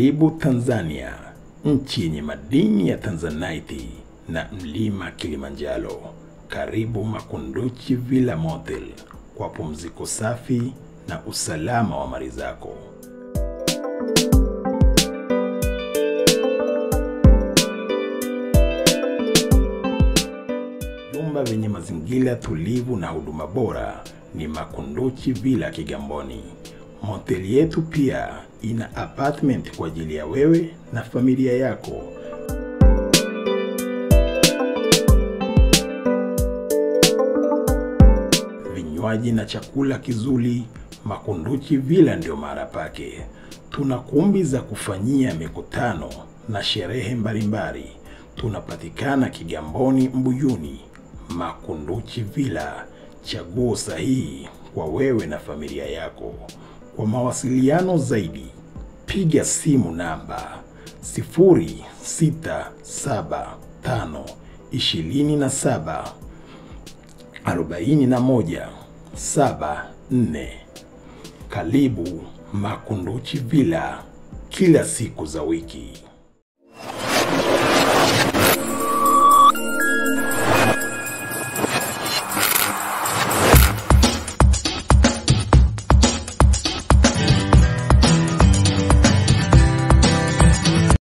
Karibu Tanzania, nchi yenye madini ya Tanzanite na mlima Kilimanjaro. Karibu Makunduchi Villa Motel kwa pumziko safi na usalama wa mali zako. Vyumba vyenye mazingira tulivu na huduma bora ni Makunduchi Villa Kigamboni. Moteli yetu pia ina apartment kwa ajili ya wewe na familia yako. Vinywaji na chakula kizuri, Makunduchi Villa ndio mahali pake. Tuna kumbi za kufanyia mikutano na sherehe mbalimbali. Tunapatikana Kigamboni Mbuyuni. Makunduchi Villa, chaguo sahihi kwa wewe na familia yako. Kwa mawasiliano zaidi, piga simu namba 0675274174. Karibu Makunduchi Villa kila siku za wiki.